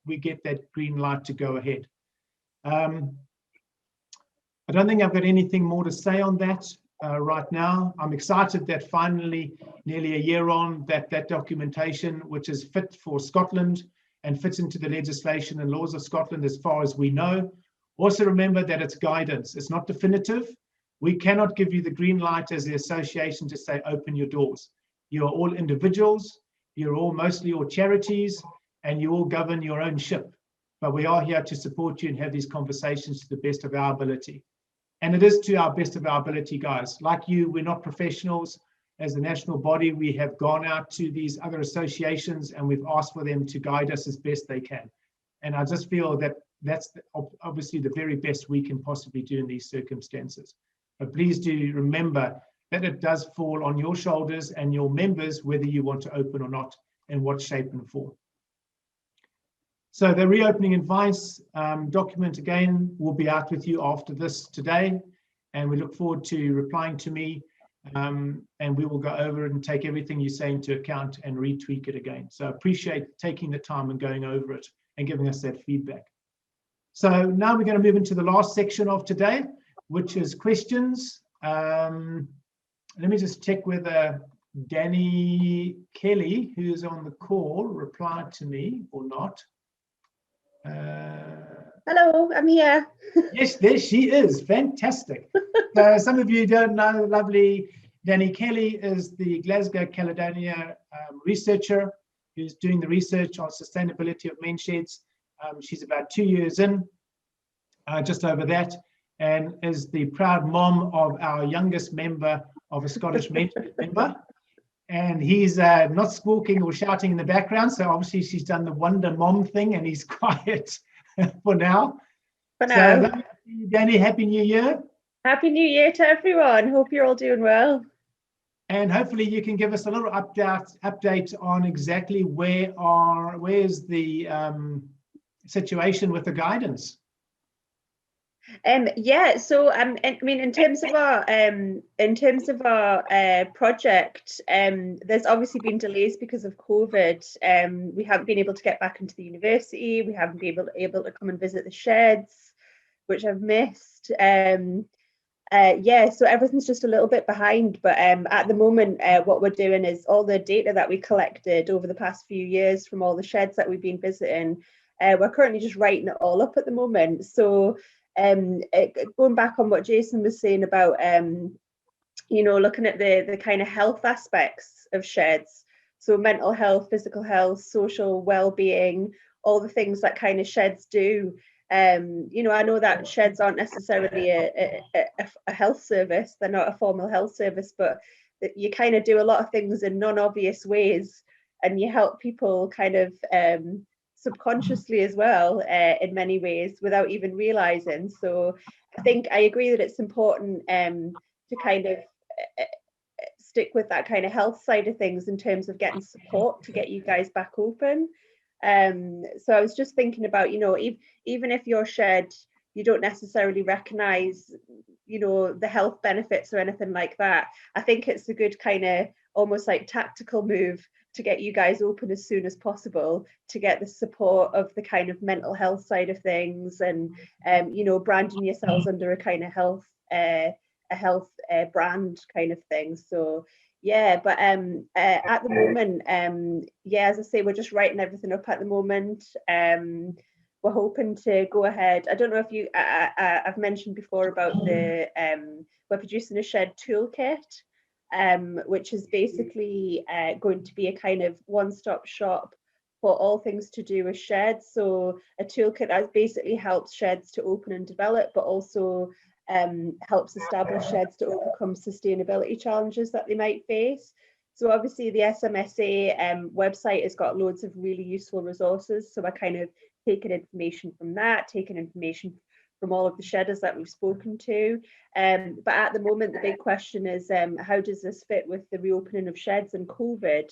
we get that green light to go ahead. I don't think I've got anything more to say on that right now. I'm excited that finally, nearly a year on, that documentation, which is fit for Scotland and fits into the legislation and laws of Scotland as far as we know. Also remember that it's guidance, it's not definitive. We cannot give you the green light as the association to say, open your doors. You are all individuals, you're all mostly all charities, and you all govern your own ship. But we are here to support you and have these conversations to the best of our ability. And it is to our best of our ability, guys. Like you, we're not professionals. As a national body, we have gone out to these other associations and we've asked for them to guide us as best they can. And I just feel that that's obviously the very best we can possibly do in these circumstances. But please do remember that it does fall on your shoulders and your members, whether you want to open or not, in what shape and form. So the reopening advice document, again, will be out with you after this today. And we look forward to replying to me. And we will go over it and take everything you say into account and retweak it again. So I appreciate taking the time and going over it and giving us that feedback. So now we're going to move into the last section of today, which is questions. Let me just check whether Danny Kelly, who's on the call, replied to me or not. Hello, I'm here. Yes, there she is. Fantastic. Some of you don't know lovely Danny Kelly is the Glasgow Caledonia researcher who's doing the research on sustainability of men's sheds. She's about 2 years in, just over that, and is the proud mom of our youngest member of a Scottish men's member. And he's not squawking or shouting in the background, so obviously she's done the wonder mom thing, and he's quiet for now. For now. So, Danny, Happy New Year. Happy New Year to everyone. Hope you're all doing well. And hopefully you can give us a little update on exactly where's the situation with the guidance. Yeah, so I mean, in terms of our project, there's obviously been delays because of COVID. We haven't been able to get back into the university. We haven't been able to come and visit the sheds, which I've missed. Yeah, so everything's just a little bit behind, but at the moment what we're doing is all the data that we collected over the past few years from all the sheds that we've been visiting, we're currently just writing it all up at the moment. So going back on what Jason was saying about you know, looking at the kind of health aspects of sheds, so mental health, physical health, social well-being, all the things that kind of sheds do. You know, I know that sheds aren't necessarily a health service, they're not a formal health service, but you kind of do a lot of things in non-obvious ways, and you help people kind of subconsciously as well in many ways without even realizing. So I think I agree that it's important to kind of stick with that kind of health side of things in terms of getting support to get you guys back open. So I was just thinking about, you know, even if your shed, you don't necessarily recognize, you know, the health benefits or anything like that, I think it's a good kind of almost like tactical move to get you guys open as soon as possible, to get the support of the kind of mental health side of things, and you know, branding yourselves under a kind of health brand kind of thing. So yeah, but at the moment, yeah, as I say, we're just writing everything up at the moment. We're hoping to go ahead. I don't know if you I've mentioned before about the we're producing a shed toolkit, which is basically going to be a kind of one-stop shop for all things to do with sheds. So a toolkit that basically helps sheds to open and develop, but also helps established sheds to overcome sustainability challenges that they might face. So obviously the SMSA website has got loads of really useful resources. So we're kind of taking information from that, taking information from all of the shedders that we've spoken to. But at the moment, the big question is, how does this fit with the reopening of sheds and COVID?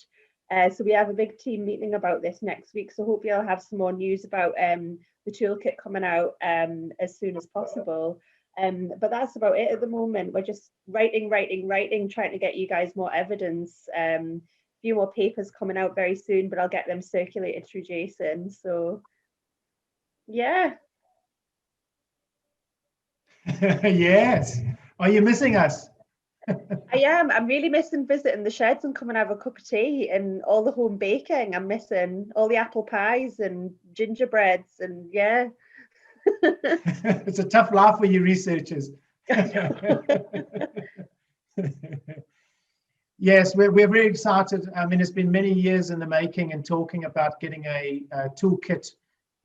So we have a big team meeting about this next week. So hopefully I'll have some more news about the toolkit coming out as soon as possible. But that's about it at the moment. We're just writing, trying to get you guys more evidence. A few more papers coming out very soon, but I'll get them circulated through Jason. So yeah. Yes. Are you missing us? I am. I'm really missing visiting the sheds and coming and have a cup of tea and all the home baking. I'm missing all the apple pies and gingerbreads, and yeah. It's a tough life for you researchers. Yes, we're very excited. I mean, it's been many years in the making and talking about getting a toolkit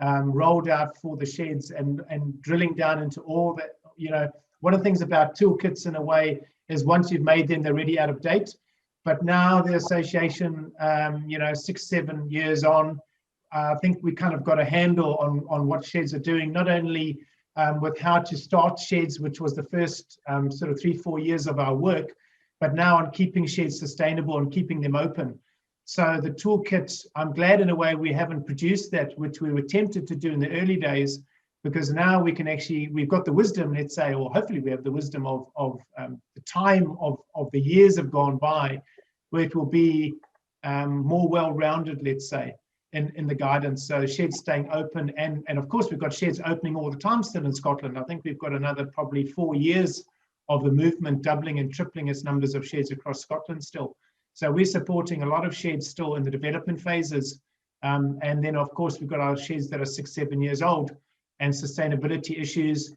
rolled out for the sheds and drilling down into all that. You know, one of the things about toolkits in a way is once you've made them, they're already out of date. But now the association, you know, 6-7 years on, I think we kind of got a handle on what sheds are doing, not only with how to start sheds, which was the first sort of 3-4 years of our work, but now on keeping sheds sustainable and keeping them open. So the toolkit, I'm glad in a way we haven't produced that, which we were tempted to do in the early days, because now we can actually, we've got the wisdom, let's say, or hopefully we have the wisdom of the time of the years have gone by, where it will be more well-rounded, let's say, in the guidance. So sheds staying open, and of course we've got sheds opening all the time still in Scotland. I think we've got another probably 4 years of the movement doubling and tripling its numbers of sheds across Scotland still. So we're supporting a lot of sheds still in the development phases. And then of course we've got our sheds that are 6-7 years old, and sustainability issues.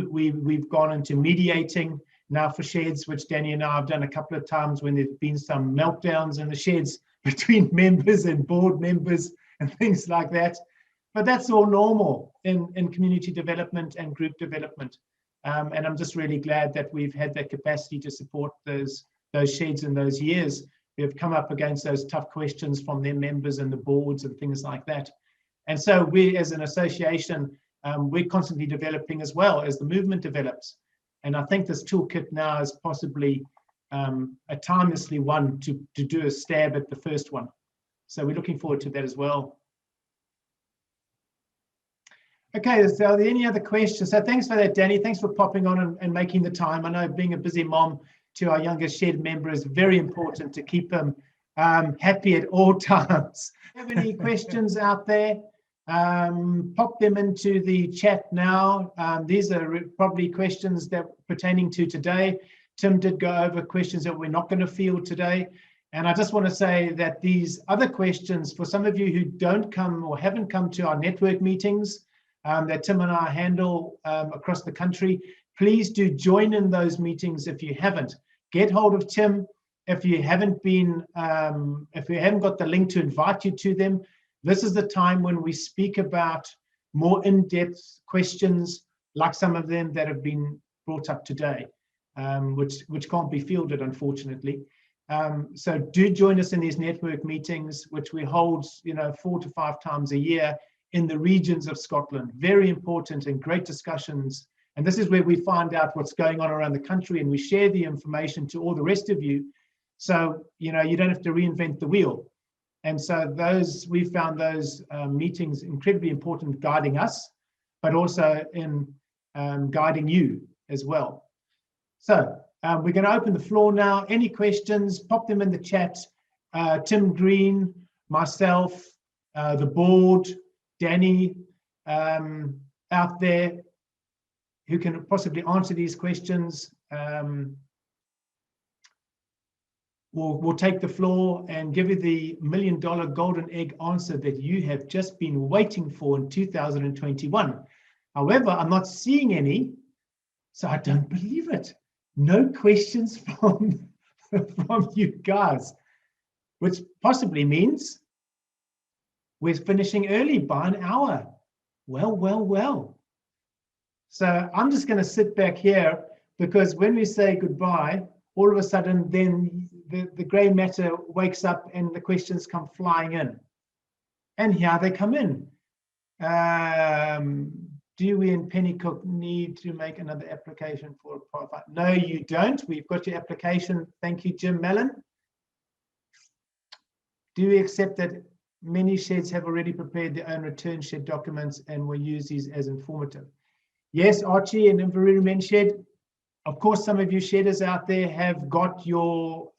We've gone into mediating now for sheds, which Danny and I have done a couple of times when there's been some meltdowns in the sheds between members and board members and things like that. But that's all normal in community development and group development. And I'm just really glad that we've had that capacity to support those sheds in those years. We have come up against those tough questions from their members and the boards and things like that. And so we as an association, we're constantly developing as well as the movement develops. And I think this toolkit now is possibly a timelessly one to do a stab at the first one. So we're looking forward to that as well. Okay, so are there any other questions? So thanks for that, Danny. Thanks for popping on and making the time. I know being a busy mom to our youngest shed member is very important to keep them happy at all times. If you have any questions out there, pop them into the chat now. These are probably questions that pertaining to today. Tim did go over questions that we're not going to field today. And I just want to say that these other questions, for some of you who don't come or haven't come to our network meetings that Tim and I handle across the country, please do join in those meetings if you haven't. Get hold of Tim if you haven't been, if you haven't got the link to invite you to them. This is the time when we speak about more in-depth questions, like some of them that have been brought up today, which can't be fielded, unfortunately. So do join us in these network meetings, which we hold, 4 to 5 times a year in the regions of Scotland. Very important and great discussions. And this is where we find out what's going on around the country, and we share the information to all the rest of you. So, you don't have to reinvent the wheel. And so we found those meetings incredibly important, guiding us, but also in guiding you as well. So we're going to open the floor now. Any questions, pop them in the chat. Tim Green, myself, the board, Danny out there who can possibly answer these questions. We'll take the floor and give you the $1 million golden egg answer that you have just been waiting for in 2021. However, I'm not seeing any, so I don't believe it. No questions from you guys, which possibly means we're finishing early by an hour. Well. So I'm just going to sit back here, because when we say goodbye, all of a sudden then the grey matter wakes up and the questions come flying in. And here they come in. Do we in Pennycook need to make another application for a Pathfinder? No, you don't. We've got your application. Thank you, Jim Mellon. Do we accept that many sheds have already prepared their own return shed documents and will use these as informative? Yes, Archie and Inverumen Shed. Of course, some of you shedders out there have got your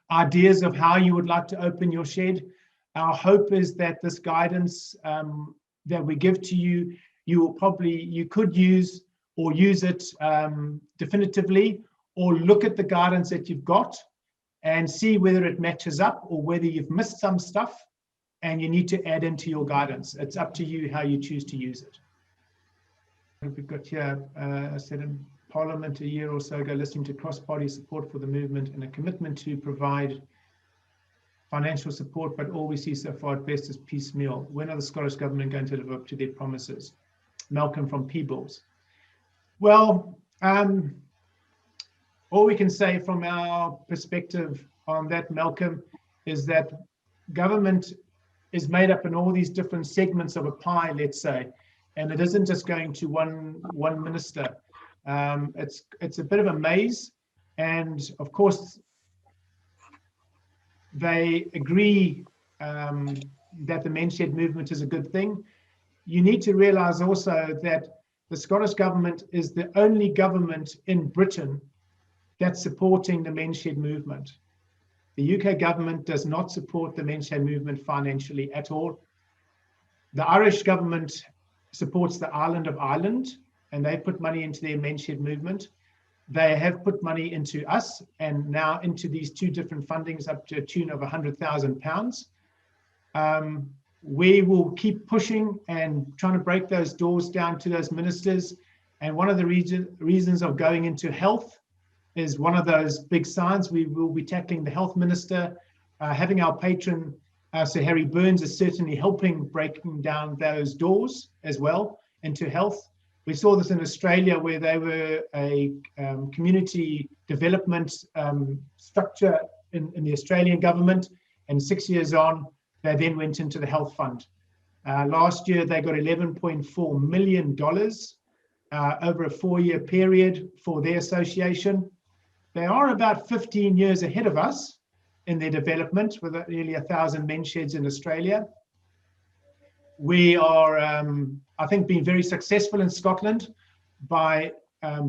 ideas of how you would like to open your shed. Our hope is that this guidance that we give to you, you could use or use it definitively, or look at the guidance that you've got and see whether it matches up or whether you've missed some stuff and you need to add into your guidance. It's up to you how you choose to use it. We've got here, I said in Parliament a year or so ago, listening to cross-party support for the movement and a commitment to provide financial support, but all we see so far at best is piecemeal. When are the Scottish Government going to live up to their promises? Malcolm from Peebles. Well, all we can say from our perspective on that, Malcolm, is that government is made up in all these different segments of a pie, let's say, and it isn't just going to one minister. It's a bit of a maze, and of course they agree that the men's shed movement is a good thing. You need to realize also that the Scottish Government is the only government in Britain that's supporting the men's shed movement. The UK government does not support the men's shed movement financially at all. The Irish government supports the island of Ireland, and they put money into their men's shed movement. They have put money into us and now into these two different fundings up to a tune of £100,000. We will keep pushing and trying to break those doors down to those ministers And one of the reasons of going into health is one of those big signs. We will be tackling the health minister. Having our patron, Sir Harry Burns, is certainly helping breaking down those doors as well into health. We saw this in Australia, where they were a community development structure in the Australian government, and 6 years on, they then went into the health fund. Last year, they got $11.4 million over a 4-year period for their association. They are about 15 years ahead of us in their development, with nearly 1,000 men's sheds in Australia. We are, I think, being very successful in Scotland by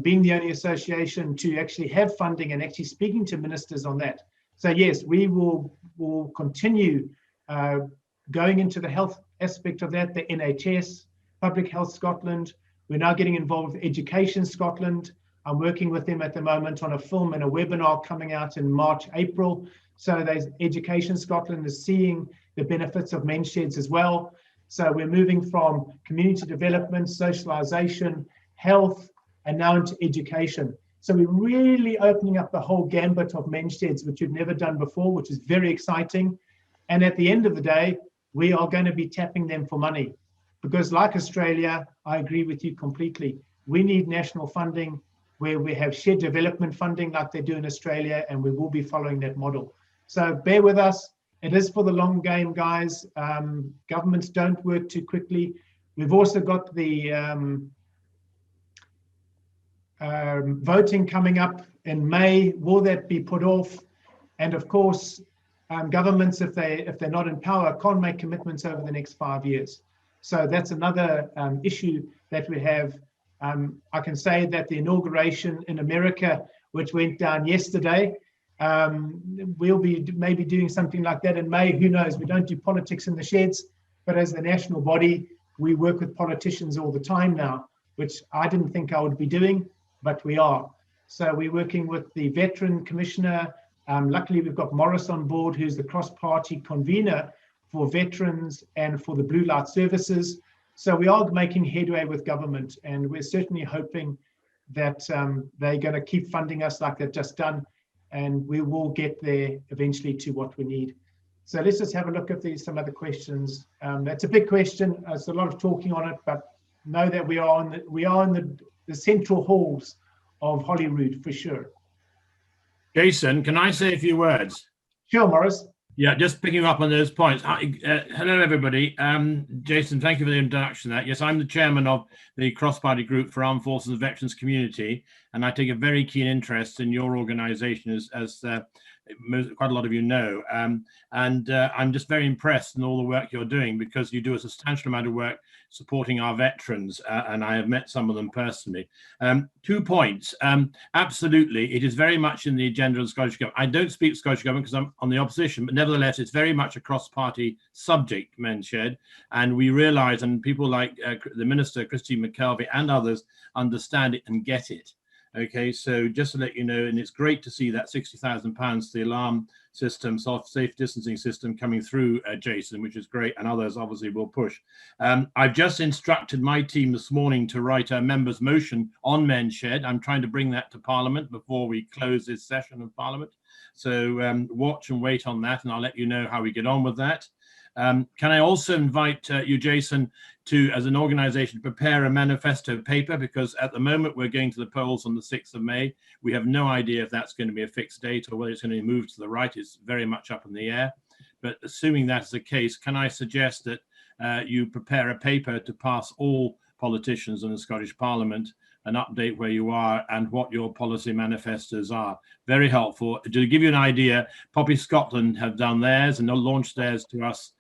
being the only association to actually have funding and actually speaking to ministers on that. So yes, we will continue going into the health aspect of that, the NHS, Public Health Scotland. We're now getting involved with Education Scotland. I'm working with them at the moment on a film and a webinar coming out in March, April. So there's Education Scotland is seeing the benefits of men's sheds as well. So we're moving from community development, socialization, health, and now into education. So we're really opening up the whole gambit of men's sheds, which we've never done before, which is very exciting. And at the end of the day, we are going to be tapping them for money. Because like Australia, I agree with you completely. We need national funding where we have shared development funding like they do in Australia, and we will be following that model. So bear with us. It is for the long game, guys. Governments don't work too quickly. We've also got the voting coming up in May. Will that be put off? And of course, governments, if they're not in power, can't make commitments over the next 5 years. So that's another issue that we have. I can say that the inauguration in America, which went down yesterday, we'll be maybe doing something like that in May. Who knows? We don't do politics in the sheds, but as the national body, we work with politicians all the time now, which I didn't think I would be doing, but we are. So we're working with the veteran commissioner. Luckily, we've got Morris on board, who's the cross-party convener for veterans and for the blue light services. So we are making headway with government, and we're certainly hoping that they're going to keep funding us like they've just done, and we will get there eventually to what we need. So let's just have a look at some other questions. That's a big question. There's a lot of talking on it, but know that we are in the central halls of Holyrood for sure. Jason, can I say a few words? Sure, Morris. Yeah, just picking up on those points. Hello, everybody. Jason, thank you for the introduction. Yes, I'm the chairman of the cross-party group for Armed Forces and Veterans Community, and I take a very keen interest in your organisation, as quite a lot of you know. I'm just very impressed in all the work you're doing, because you do a substantial amount of work supporting our veterans, and I have met some of them personally. 2 points. Absolutely, it is very much in the agenda of the Scottish Government. I don't speak Scottish Government because I'm on the opposition, but nevertheless, it's very much a cross-party subject, men's shed, and we realise, and people like the Minister, Christine McKelvey, and others understand it and get it. Okay, so just to let you know, and it's great to see that £60,000, the alarm system, safe distancing system coming through, Jason, which is great, and others obviously will push. I've just instructed my team this morning to write a members' motion on men's shed. I'm trying to bring that to Parliament before we close this session of Parliament. So watch and wait on that, and I'll let you know how we get on with that. Can I also invite you, Jason, to, as an organisation, prepare a manifesto paper, because at the moment we're going to the polls on the 6th of May. We have no idea if that's going to be a fixed date or whether it's going to be moved to the right. It's very much up in the air. But assuming that's the case, can I suggest that you prepare a paper to pass all politicians in the Scottish Parliament, an update where you are and what your policy manifestos are? Very helpful. To give you an idea, Poppy Scotland have done theirs and launched theirs to us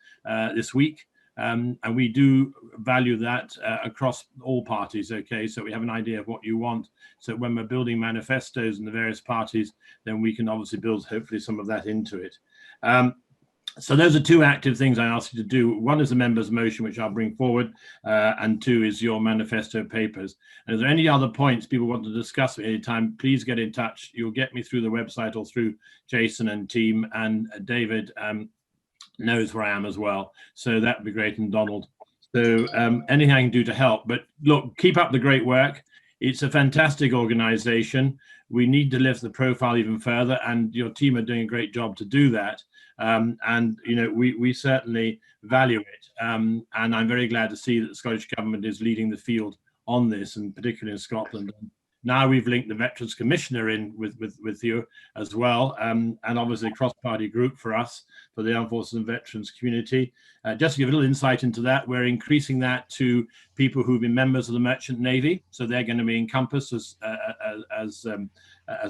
this week, and we do value that across all parties. Okay, so we have an idea of what you want, so when we're building manifestos in the various parties, then we can obviously build hopefully some of that into it. So those are 2 active things I ask you to do. 1 is a members' motion, which I'll bring forward, and 2 is your manifesto papers. And if there are any other points people want to discuss at any time, please get in touch. You'll get me through the website or through Jason and team, and David knows where I am as well, so that would be great, and Donald. So anything I can do to help. But look, keep up the great work. it's a fantastic organization. We need to lift the profile even further, and your team are doing a great job to do that. And you know, we certainly value it, and I'm very glad to see that the Scottish Government is leading the field on this, and particularly in Scotland. Now we've linked the Veterans Commissioner in with you as well, and obviously a cross-party group for us, for the Armed Forces and Veterans community. Just to give a little insight into that, we're increasing that to people who've been members of the Merchant Navy, so they're going to be encompassed as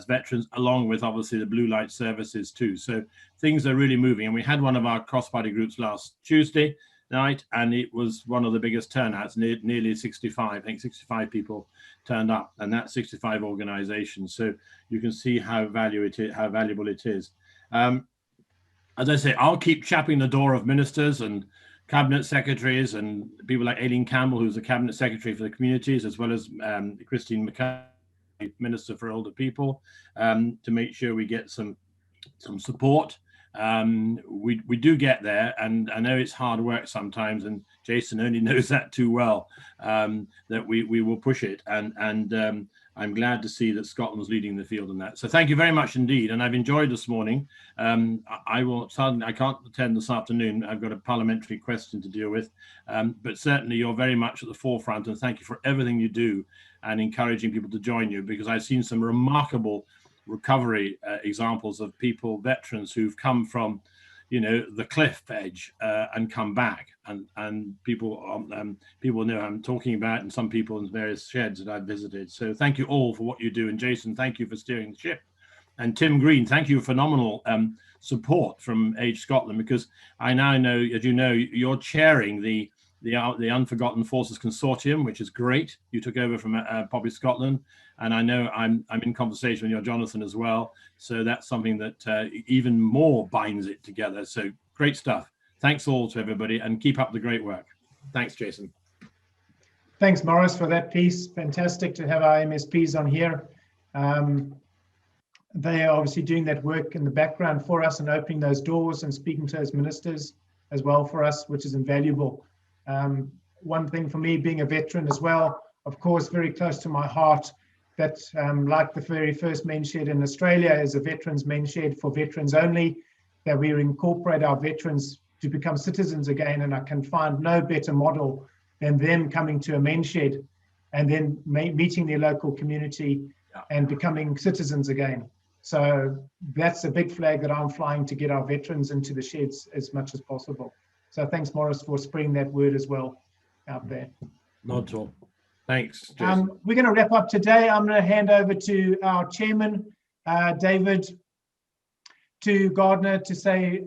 veterans, along with obviously the Blue Light Services too. So things are really moving, and we had one of our cross-party groups last Tuesday night, and it was one of the biggest turnouts, nearly 65, I think 65 people turned up, and that's 65 organizations. So you can see how valuable it is. As I say, I'll keep chapping the door of ministers and cabinet secretaries and people like Aileen Campbell, who's the cabinet secretary for the communities, as well as Christine McCarthy, Minister for Older People, to make sure we get some support. We do get there, and I know it's hard work sometimes, and Jason only knows that too well, that we will push it, and I'm glad to see that Scotland's leading the field in that. So thank you very much indeed, and I've enjoyed this morning. I can't attend this afternoon. I've got a parliamentary question to deal with, but certainly you're very much at the forefront, and thank you for everything you do and encouraging people to join you, because I've seen some remarkable recovery examples of people, veterans who've come from, you know, the cliff edge and come back, and people know I'm talking about, and some people in various sheds that I've visited. So thank you all for what you do, and Jason, thank you for steering the ship, and Tim Green, thank you for phenomenal support from Age Scotland, because I now know, as you know, you're chairing the Unforgotten Forces Consortium, which is great. You took over from Poppy Scotland, and I know I'm in conversation with your Jonathan as well. So that's something that even more binds it together. So great stuff. Thanks all to everybody, and keep up the great work. Thanks, Jason. Thanks, Morris, for that piece. Fantastic to have our MSPs on here. They are obviously doing that work in the background for us and opening those doors and speaking to those ministers as well for us, which is invaluable. One thing for me, being a veteran as well, of course, very close to my heart, that like the very first men's shed in Australia is a veterans men's shed for veterans only, that we incorporate our veterans to become citizens again. And I can find no better model than them coming to a men's shed and then meeting their local community and becoming citizens again. So that's a big flag that I'm flying to get our veterans into the sheds as much as possible. So thanks, Morris, for spreading that word as well out there. Not at all. Thanks, Jason. We're going to wrap up today. I'm going to hand over to our chairman, David, to Gardner to say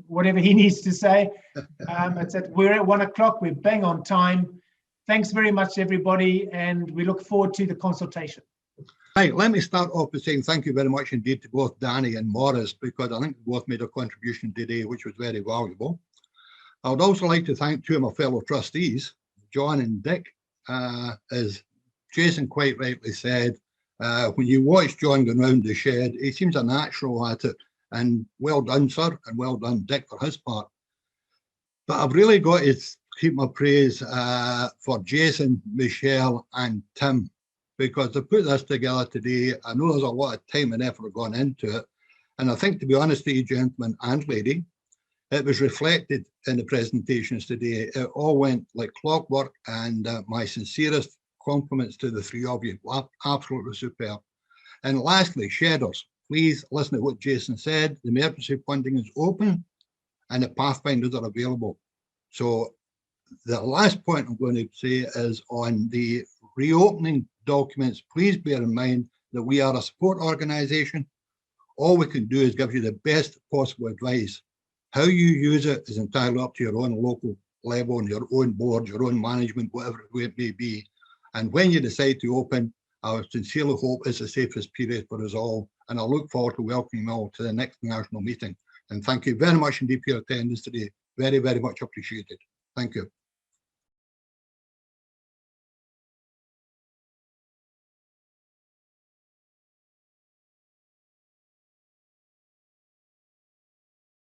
whatever he needs to say. We're at 1 o'clock. We're bang on time. Thanks very much, everybody, and we look forward to the consultation. Right, let me start off by saying thank you very much indeed to both Danny and Morris, because I think both made a contribution today, which was very valuable. I would also like to thank two of my fellow trustees, John and Dick. As Jason quite rightly said, when you watch John going round the shed, he seems a natural at it, and well done, sir, and well done, Dick, for his part. But I've really got to keep my praise for Jason, Michelle, and Tim, because to put this together today, I know there's a lot of time and effort gone into it, and I think, to be honest with you, gentlemen and lady, it was reflected in the presentations today. It all went like clockwork, and my sincerest compliments to the three of you. Absolutely superb. And lastly, shedders, please listen to what Jason said. The emergency funding is open and the Pathfinders are available. So the last point I'm going to say is on the reopening documents, please bear in mind that we are a support organisation. All we can do is give you the best possible advice. How you use it is entirely up to your own local level and your own board, your own management, whatever it may be. And when you decide to open, I sincerely hope it's the safest period for us all. And I look forward to welcoming you all to the next national meeting. And thank you very much indeed for your attendance today. Very, very much appreciated. Thank you.